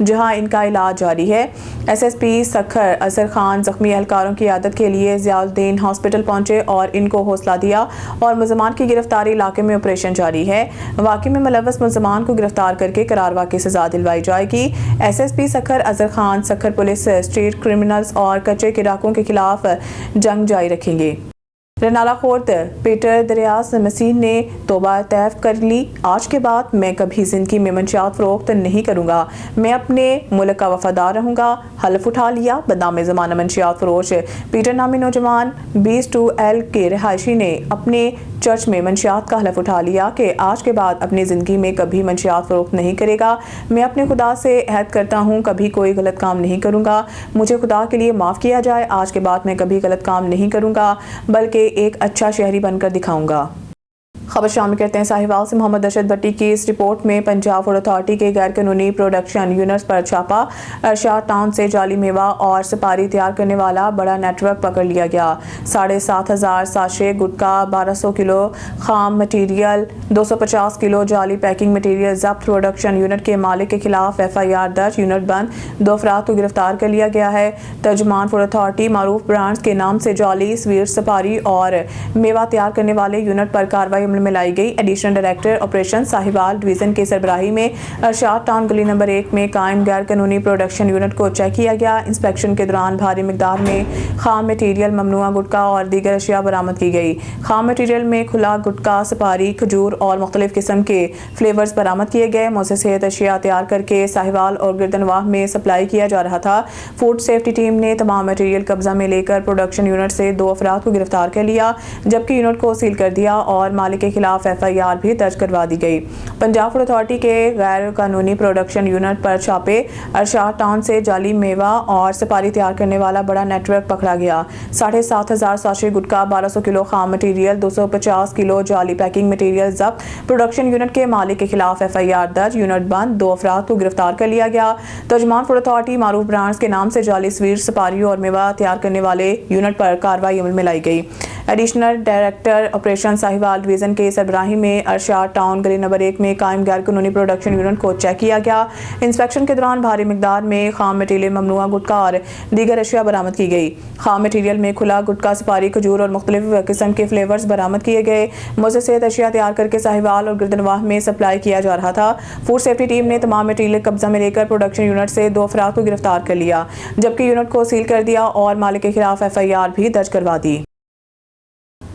جہاں ان کا علاج جاری ہے۔ SSP سکھر اظہر خان زخمی اہلکاروں کی عیادت کے لیے ضیاء الدین ہاسپٹل پہنچے اور ان کو حوصلہ دیا اور ملزمان کی گرفتاری علاقے میں آپریشن جاری ہے۔ واقعے میں ملوث ملزمان کو گرفتار کر کے قرار کی سزا دلوائی جائے گی۔ SSP Sukkur Azhar Khan Sukkur police street criminals اور کچے کے ڈاکوؤں کے خلاف جنگ جاری رکھیں گے۔ رنالہ خورد پیٹر دریاس مسیح نے توبہ طیف کر لی۔ آج کے بعد میں کبھی زندگی میں منشیات فروخت نہیں کروں گا، میں اپنے ملک کا وفادار رہوں گا۔ حلف اٹھا لیا۔ بدنام زمانہ منشیات فروش پیٹر نامی نوجوان 22L کے رہائشی نے اپنے چرچ میں منشیات کا حلف اٹھا لیا کہ آج کے بعد اپنی زندگی میں کبھی منشیات فروخت نہیں کرے گا۔ میں اپنے خدا سے عہد کرتا ہوں کبھی کوئی غلط کام نہیں کروں گا، مجھے خدا کے لیے معاف کیا جائے۔ آج کے بعد میں کبھی غلط کام نہیں کروں گا بلکہ ایک اچھا شہری بن کر دکھاؤں گا۔ خبر شامل کرتے ہیں ساہیوال سے۔ محمد ارشد بٹی کی اس رپورٹ میں پنجاب فوڈ اتھارٹی کے غیر قانونی پروڈکشن یونٹس پر چھاپا۔ ارشاد ٹاؤن سے جعلی میوہ اور سپاری تیار کرنے والا بڑا نیٹ ورک پکڑ لیا گیا۔ 7,500 ساشے گٹکا، 1200 کلو خام مٹیریل، 250 کلو جعلی پیکنگ مٹیریل ضبط۔ پروڈکشن یونٹ کے مالک کے خلاف FIR درج، یونٹ بند، 2 افراد کو گرفتار کر لیا گیا ہے۔ ترجمان فوڈ اتھارٹی معروف برانڈز کے نام سے جعلی سویٹ، سپاری اور میوہ تیار کرنے والے یونٹ پر کارروائی عمل میں لائی گئی۔ Additional director operation Sahiwal division کے سربراہی میں ارشاد ٹاؤن گلی نمبر 1 میں قائم غیر قانونی پروڈکشن یونٹ کو چیک کیا گیا۔ انسپیکشن کے دوران بھاری مقدار میں خام مٹیریل، ممنوعہ گٹکا اور دیگر اشیاء برآمد کی گئی۔ خام مٹیریل میں کھلا گٹکا، سپاری، کھجور اور مختلف قسم کے فلیورز برآمد کیے گئے۔ مؤثر صحت اشیاء تیار کر کے ساہیوال اور گردنواہ میں سپلائی کیا جا رہا تھا۔ فوڈ سیفٹی ٹیم نے تمام مٹیریل قبضہ میں لے کر پروڈکشن یونٹ سے 2 افراد کو گرفتار کر لیا جبکہ یونٹ کو سیل کر دیا اور مالک کے خلاف FIR بھی درج کروا دی گئی۔ پنجاب فوڈ اتھارٹی کے غیر قانونی پروڈکشن یونٹ پر چھاپے۔ ارشاد ٹاؤن سے جعلی میوہ اور سپاری تیار کرنے والا بڑا نیٹ ورک پکڑا گیا۔ 7,500 ساشے گٹکا، 1200 کلو خام مٹیریل، 250 کلو جعلی پیکنگ مٹیریل ضبط۔ پروڈکشن یونٹ کے مالک کے خلاف FIR درج، یونٹ بند، 2 افراد کو گرفتار کر لیا گیا۔ ترجمان فوڈ اتھارٹی معروف برانڈز کے نام سے جعلی سویٹ، سپاری اور میوہ تیار کرنے والے یونٹ پر کارروائی عمل میں لائی گئی۔ Additional director operation Sahiwal division کے سربراہی میں ارشاد ٹاؤن گلی نمبر 1 میں قائم غیر قانونی پروڈکشن یونٹ کو چیک کیا گیا۔ انسپیکشن کے دوران بھاری مقدار میں خام مٹیریل، ممنوعہ گٹکا اور دیگر اشیاء برآمد کی گئی۔ خام مٹیریل میں کھلا گٹکا، سپاری، کھجور اور مختلف قسم کے فلیورز برآمد کیے گئے۔ مؤثر صحت اشیاء تیار کر کے ساہیوال اور گردنواہ میں سپلائی کیا جا رہا تھا۔ فوڈ سیفٹی ٹیم نے تمام مٹیریل قبضہ میں لے کر پروڈکشن یونٹ سے 2 افراد کو گرفتار کر لیا جبکہ یونٹ کو سیل کر دیا اور مالک کے خلاف FIR بھی درج کروا دی۔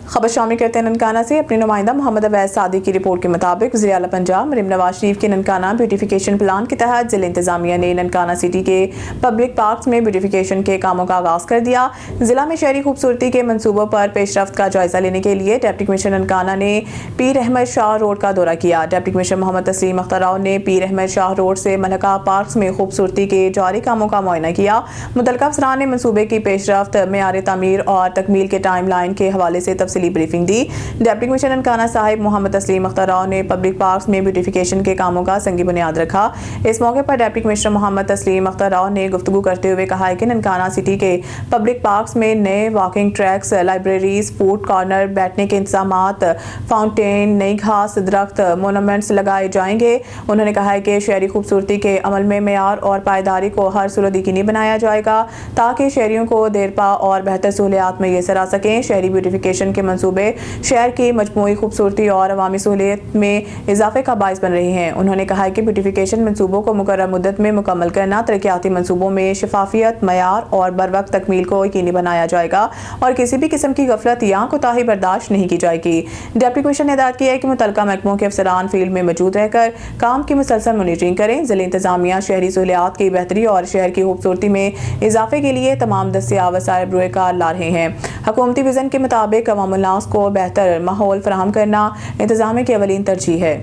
خبر شامل کرتے ہیں ننکانہ سے۔ اپنی نمائندہ محمد اویس سعدی کی رپورٹ کے مطابق وزیر اعلیٰ پنجاب مریم نواز شریف کے ننکانہ بیوٹیفیکیشن پلان کے تحت ضلع انتظامیہ نے ننکانہ سٹی کے پبلک پارکس میں بیوٹیفیکیشن کے کاموں کا آغاز کر دیا۔ ضلع میں شہری خوبصورتی کے منصوبوں پر پیش رفت کا جائزہ لینے کے لیے ڈپٹی کمشنر ننکانہ نے پیر احمد شاہ روڈ کا دورہ کیا۔ ڈپٹی کمشنر محمد تسلیم اختر راؤ نے پیر احمد شاہ روڈ سے ملکہ پارکس میں خوبصورتی کے جاری کاموں کا معائنہ کیا۔ متعلقہ افسران نے منصوبے کی پیش رفت، معیار تعمیر اور تکمیل کے ٹائم لائن کے حوالے سے تفصیلی بریفنگ دی۔ ڈپٹی کمشنر ننکانہ صاحب محمد تسلیم اختر راؤ نے پبلک پارکس میں بیوٹیفیکیشن کے کاموں کا سنگی بنیاد رکھا۔ اس موقع پر ڈپٹی کمشنر محمد تسلیم اختر راؤ نے گفتگو کرتے ہوئے کہا کہ ننکانہ سٹی کے پبلک پارکس میں نئے walking tracks, libraries, food corner, بیٹھنے کے انتظامات، فاؤنٹین، نئی گھاس، درخت، مونومنٹس لگائے جائیں گے۔ انہوں نے کہا کہ شہری خوبصورتی کے عمل میں معیار اور پائیداری کو ہر صورت یقینی بنایا جائے گا تاکہ شہریوں کو دیرپا اور بہتر سہولیات میسر آ سکیں۔ شہری بیوٹیفیکیشن کے منصوبے شہر کی مجموعی خوبصورتی اور عوامی سہولیت میں اضافے کا باعث بن رہے ہیں۔ انہوں نے کہا کہ بیوٹیفیکیشن منصوبوں کو مقررہ مدت میں مکمل کرنا، ترقیاتی منصوبوں میں شفافیت، معیار اور بروقت تکمیل کو یقینی بنایا جائے گا اور کسی بھی قسم کی غفلت یا کوتاہی برداشت نہیں کی جائے گی۔ ڈپٹی کمشنر نے ہدایت کی ہے کہ متعلقہ محکموں کے افسران فیلڈ میں موجود رہ کر کام کی مسلسل مانیٹرنگ کریں۔ ضلع انتظامیہ شہری سہولیات کی بہتری اور شہر کی خوبصورتی میں اضافے کے لیے تمام دستیاب وسائل بروئے کار لا رہے ہیں۔ حکومتی وژن کے مطابق عوام الناس کو بہتر ماحول فراہم کرنا انتظامیہ کی اولین ترجیح ہے۔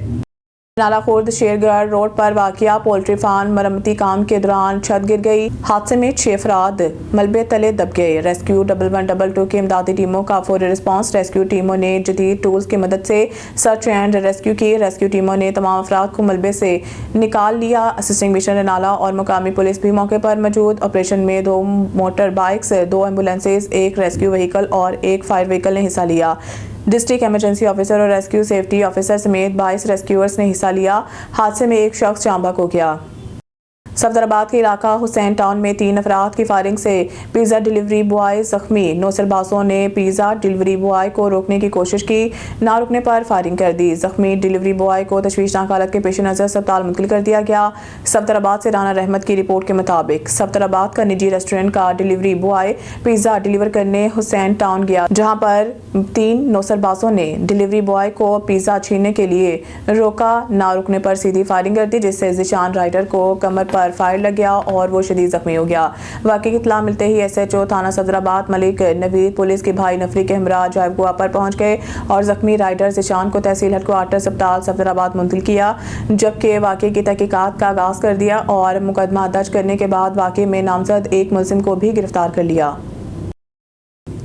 رنالہ خورد شیرگڑھ روڈ پر واقع پولٹری فارم مرمتی کام کے دوران چھت گر گئی۔ حادثے میں 6 افراد ملبے تلے دب گئے۔ ریسکیو 1122 کی امدادی ٹیموں کا فوری رسپانس۔ ریسکیو ٹیموں نے جدید ٹولز کی مدد سے سرچ اینڈ ریسکیو کی۔ ریسکیو ٹیموں نے تمام افراد کو ملبے سے نکال لیا۔ اسسٹنٹ کمشنر رنالہ اور مقامی پولیس بھی موقع پر موجود۔ آپریشن میں 2 motor bikes, 2 ambulances, 1 rescue vehicle اور 1 فائر وہیکل نے حصہ لیا۔ ڈسٹرکٹ ایمرجنسی آفیسر اور ریسکیو سیفٹی آفیسر سمیت 22 ریسکیورز نے حصہ لیا۔ حادثے میں ایک شخص جاں بحق ہو گیا۔ صفدر آباد کے علاقہ حسین ٹاؤن میں 3 افراد کی فائرنگ سے پیزا ڈیلیوری بوائے زخمی۔ نوسر بازوں نے پیزا ڈیلیوری بوائے کو روکنے کی کوشش کی، نہ رکنے پر فائرنگ کر دی۔ زخمی ڈیلیوری بوائے کو تشویشناک حالت کے پیش نظر اسپتال منتقل کر دیا گیا۔ صفدر آباد سے رانا رحمت کی رپورٹ کے مطابق صفدر آباد کا نجی ریسٹورنٹ کا ڈیلیوری بوائے پیزا ڈیلیور کرنے حسین ٹاؤن گیا، جہاں پر 3 نوسر بازوں نے ڈیلیوری بوائے کو پیزا چھیننے کے لیے روکا، نہ رکنے پر سیدھی فائرنگ کر دی، جس سے ذیشان رائڈر کو کمر پر فائر لگ گیا اور وہ شدید زخمی ہو گیا۔ واقعے کی اطلاع ملتے ہی ایس ایچ او تھانہ صفدر آباد ملک نوید پولیس کے بھائی نفری کے ہمراہ جائب گوا پر پہنچ گئے اور زخمی رائڈر ذیشان کو تحصیل ہیڈ کوارٹر اسپتال صفدر آباد منتقل کیا، جبکہ واقعے کی تحقیقات کا آغاز کر دیا اور مقدمہ درج کرنے کے بعد واقعے میں نامزد ایک ملزم کو بھی گرفتار کر لیا۔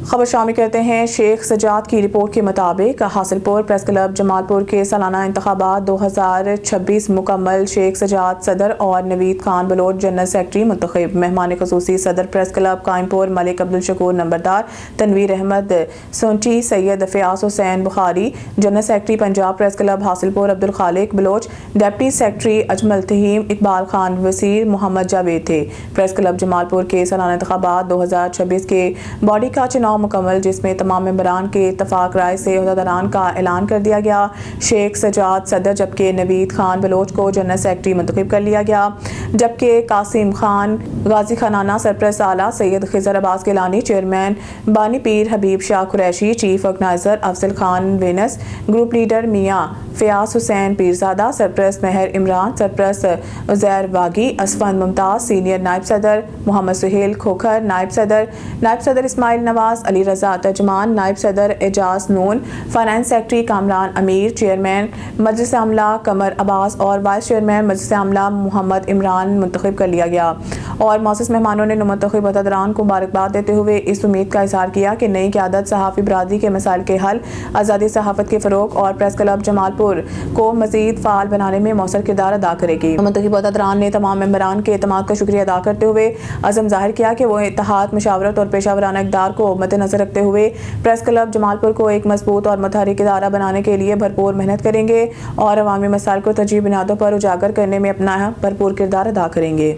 خبر شامل کرتے ہیں شیخ سجاد کی رپورٹ کے مطابق حاصل پور پریس کلب جمال پور کے سالانہ انتخابات 2026 مکمل۔ شیخ سجاد صدر اور نوید خان بلوچ جنرل سیکرٹری منتخب۔ مہمان خصوصی صدر press club Qaimpur Malik Abdul Shakoor نمبردار، Tanveer Ahmed Sonchi, Syed Fayyaz Hussain Bukhari. General secretary Punjab press club Hasilpur Abdul Khaliq Baloch, deputy secretary Ajmal Taheem, Iqbal Khan Wazir, Muhammad Javed تھے۔ پریس کلب جمال پور کے سالانہ انتخابات 2026 کے باڈی کا چناؤ مکمل، جس میں تمام ممبران کے اتفاق رائے سے عہدیداران کا اعلان کر دیا گیا۔ شیخ سجاد صدر جبکہ نوید خان بلوچ کو جنرل سیکرٹری منتخب کر لیا گیا، جبکہ قاسم خان غازی خانانہ سرپرست اعلیٰ، سید خضر عباس گیلانی چیئرمین، بانی پیر حبیب شاہ قریشی چیف آرگنائزر، افضل خان وینس گروپ لیڈر، میاں فیاض حسین پیرزادہ سرپرست، مہر عمران سرپرست، عزیر واگی، اسفند ممتاز سینئر نائب صدر، محمد سہیل کھوکھر نائب صدر اسماعیل نواز، علی رضا ترجمان نائب صدر، اعجاز نون فائنانس سیکرٹری، کامران امیر چیئرمین مجلس عاملہ، قمر عباس اور وائس چیئرمین مجلس عاملہ محمد عمران منتخب کر لیا گیا۔ اور معزز مہمانوں نے نومنتخب عہدیداران کو مبارکباد دیتے ہوئے اس امید کا اظہار کیا کہ نئی قیادت صحافی برادری کے مسائل کے حل، آزادی صحافت کے فروغ اور پریس کلب جمال پور کو مزید فعال بنانے میں مؤثر کردار ادا کرے گی۔ نومنتخب عہدیداران نے تمام ممبران کے اعتماد کا شکریہ ادا کرتے ہوئے عزم ظاہر کیا کہ وہ اتحاد، مشاورت اور پیشہ ورانہ اقدار کو مد نظر رکھتے ہوئے پریس کلب جمال پور کو ایک مضبوط اور متحرک ادارہ بنانے کے لیے بھرپور محنت کریں گے اور عوامی مسائل کو ترجیحی بنیادوں پر اجاگر کرنے میں اپنا بھرپور کردار ادا کریں گے۔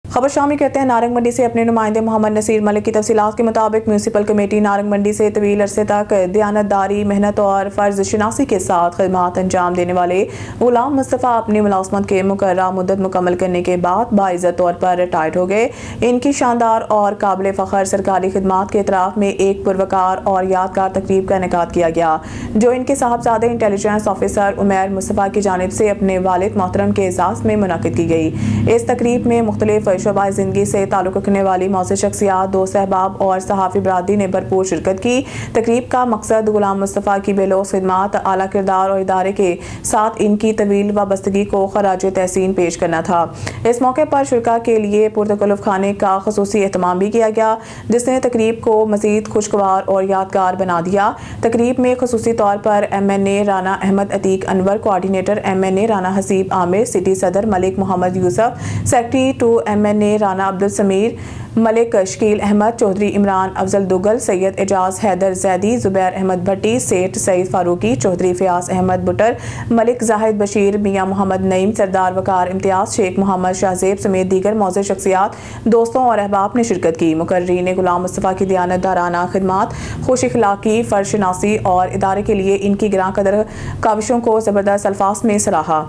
خبر شامل کرتے ہیں نارنگ منڈی سے اپنے نمائندے محمد نصیر ملک کی تفصیلات کے مطابق میونسپل کمیٹی نارنگ منڈی سے طویل عرصے تک دیانتداری، محنت اور فرض شناسی کے ساتھ خدمات انجام دینے والے غلام مصطفیٰ اپنی ملازمت کے مقررہ مدت مکمل کرنے کے بعد باعزت طور پر ریٹائرڈ ہو گئے۔ ان کی شاندار اور قابل فخر سرکاری خدمات کے اعتراف میں ایک پروقار اور یادگار تقریب کا انعقاد کیا گیا، جو ان کے صاحبزادے انٹیلیجنس آفیسر عمیر مصطفیٰ کی جانب سے اپنے والد محترم کے اعزاز میں منعقد کی گئی۔ اس تقریب میں مختلف شعبۂ زندگی سے تعلق رکھنے والی معزز شخصیات، دوست احباب اور صحافی برادری نے بھرپور شرکت کی۔ تقریب کا مقصد غلام مصطفیٰ کی بے لوث خدمات، اعلیٰ کردار اور ادارے کے ساتھ ان کی طویل وابستگی کو خراج تحسین پیش کرنا تھا۔ اس موقع پر شرکاء کے لیے پرتکلف کھانے کا خصوصی اہتمام بھی کیا گیا، جس نے تقریب کو مزید خوشگوار اور یادگار بنا دیا۔ تقریب میں خصوصی طور پر ایم این اے رانا احمد عتیق انور، کوآرڈینیٹر ایم این اے رانا حسیب عامر، سٹی صدر ملک محمد یوسف، سیکرٹری 2 ایم این اے رانا عبدالسمیر ملک، شکیل احمد چودھری، عمران افضل دوگل، سید اعجاز حیدر زیدی، زبیر احمد بھٹی، سیٹھ سعید فاروقی، چودھری فیاض احمد بٹر، ملک زاہد بشیر، میاں محمد نعیم، سردار وقار امتیاز، شیخ محمد شاہزیب سمیت دیگر معزز شخصیات، دوستوں اور احباب نے شرکت کی۔ مقررین نے غلام مصطفیٰ کی دیانتدارانہ خدمات، خوش اخلاقی، فرض شناسی اور ادارے کے لیے ان کی گراں قدر کاوشوں کو زبردست الفاظ میں سراہا۔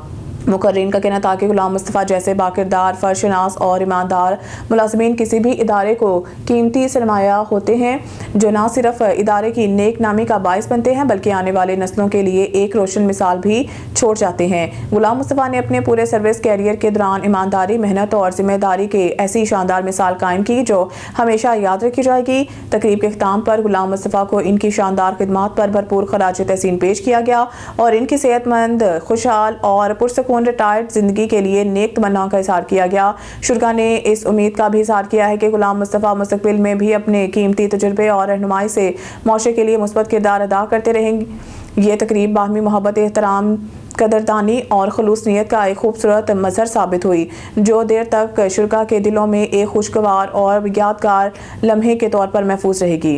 مقررین کا کہنا تھا کہ غلام مصطفیٰ جیسے باکردار، فرض شناس اور ایماندار ملازمین کسی بھی ادارے کو قیمتی سرمایہ ہوتے ہیں، جو نہ صرف ادارے کی نیک نامی کا باعث بنتے ہیں بلکہ آنے والے نسلوں کے لیے ایک روشن مثال بھی چھوڑ جاتے ہیں۔ غلام مصطفیٰ نے اپنے پورے سروس کیریئر کے دوران ایمانداری، محنت اور ذمہ داری کے ایسی شاندار مثال قائم کی جو ہمیشہ یاد رکھی جائے گی۔ تقریب کے اختتام پر غلام مصطفیٰ کو ان کی شاندار خدمات پر بھرپور خراج تحسین پیش کیا گیا اور ان کی صحت مند، خوشحال اور پرسکون ریٹائرڈ زندگی کے لیے نیک تمنا کا اظہار کیا گیا۔ شرکاء نے اس امید کا بھی اظہار کیا ہے کہ غلام مصطفیٰ مستقبل میں بھی اپنے قیمتی تجربے اور رہنمائی سے معاشرے کے لیے مثبت کردار ادا کرتے رہیں گے۔ یہ تقریب باہمی محبت، احترام، قدردانی اور خلوص نیت کا ایک خوبصورت مظہر ثابت ہوئی، جو دیر تک شرکاء کے دلوں میں ایک خوشگوار اور یادگار لمحے کے طور پر محفوظ رہے گی۔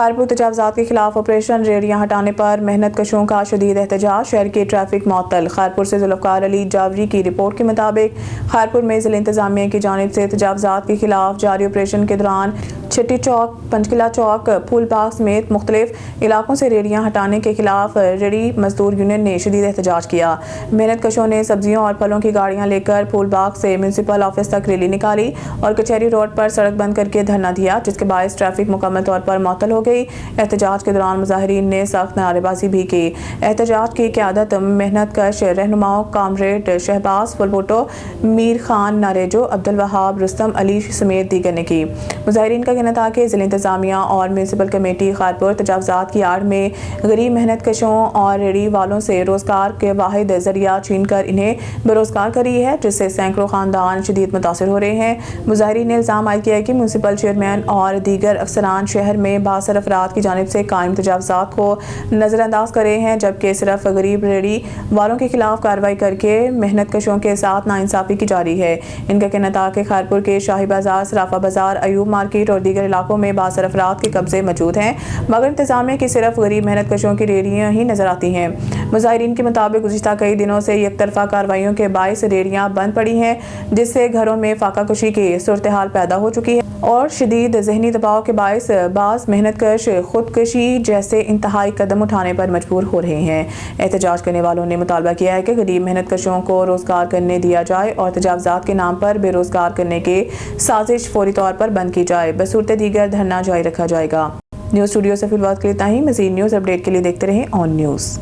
خارپور تجاوزات کے خلاف آپریشن ریڑیاں ہٹانے پر محنت کشوں کا شدید احتجاج، شہر کی ٹریفک معطل۔ خارپور سے ذوالفقار علی جاوری کی رپورٹ کے مطابق خارپور میں ضلع انتظامیہ کی جانب سے تجاوزات کے خلاف جاری آپریشن کے دوران چھٹی چوک، پنچکلا چوک، پھول باغ سمیت مختلف علاقوں سے ریڑیاں ہٹانے کے خلاف ریڑی مزدور یونین نے شدید احتجاج کیا۔ محنت کشوں نے سبزیوں اور پھلوں کی گاڑیاں لے کر پھول باغ سے میونسپل آفس تک ریلی نکالی اور کچہری روڈ پر سڑک بند کر کے دھرنا دیا، جس کے باعث ٹریفک مکمل طور پر معطل ہو گئی۔ احتجاج کے دوران مظاہرین نے سخت نعرے بازی بھی کی۔ احتجاج کی قیادت محنت کش رہنماؤں کامریڈ شہباز پلپوٹو، میر خان ناریجو، عبدالوہاب، رستم علی سمیت دیگر نے کی۔ مظاہرین کا کہنا تھا کہ ضلع انتظامیہ اور میونسپل کمیٹی خارپور تجاوزات کی آڑ میں غریب محنت کشوں اور ریڑھی والوں سے روزگار کے واحد ذریعہ چھین کر انہیں بے روزگار کر رہی ہے، جس سے سینکڑوں خاندان شدید متاثر ہو رہے ہیں۔ مظاہرین نے الزام عائد کیا ہے کہ میونسپل چیئرمین اور دیگر افسران شہر میں بااثر افراد کی جانب سے قائم تجاوزات کو نظر انداز کر رہے ہیں، جبکہ صرف غریب ریڑھی والوں کے خلاف کارروائی کر کے محنت کشوں کے ساتھ ناانصافی کی جاری ہے۔ ان کا کہنا تھا کہ خارپور کے شاہی بازار، صرافہ بازار، ایوب مارکیٹ اور دیگر علاقوں میں بااثر افراد کے قبضے موجود ہیں، مگر انتظامیہ کی صرف غریب محنت کشوں کی ریڑیاں ہی نظر آتی ہیں۔ مظاہرین کے مطابق گزشتہ کئی دنوں سے یک طرفہ کارروائیوں کے باعث ریڑیاں بند پڑی ہیں، جس سے گھروں میں فاقہ کشی کی صورتحال پیدا ہو چکی ہے اور شدید ذہنی دباؤ کے باعث بعض محنت کش خودکشی جیسے انتہائی قدم اٹھانے پر مجبور ہو رہے ہیں۔ احتجاج کرنے والوں نے مطالبہ کیا ہے کہ غریب محنت کشوں کو روزگار کرنے دیا جائے اور تجاوزات کے نام پر بے روزگار کرنے کی سازش فوری طور پر بند کی جائے۔ بصورت دیگر دھرنا جاری رکھا جائے گا۔ نیوز اسٹوڈیو سے فی الوقت کے لیے اتنا ہی۔ مزید نیوز اپڈیٹ کے لیے دیکھتے رہیں آن نیوز۔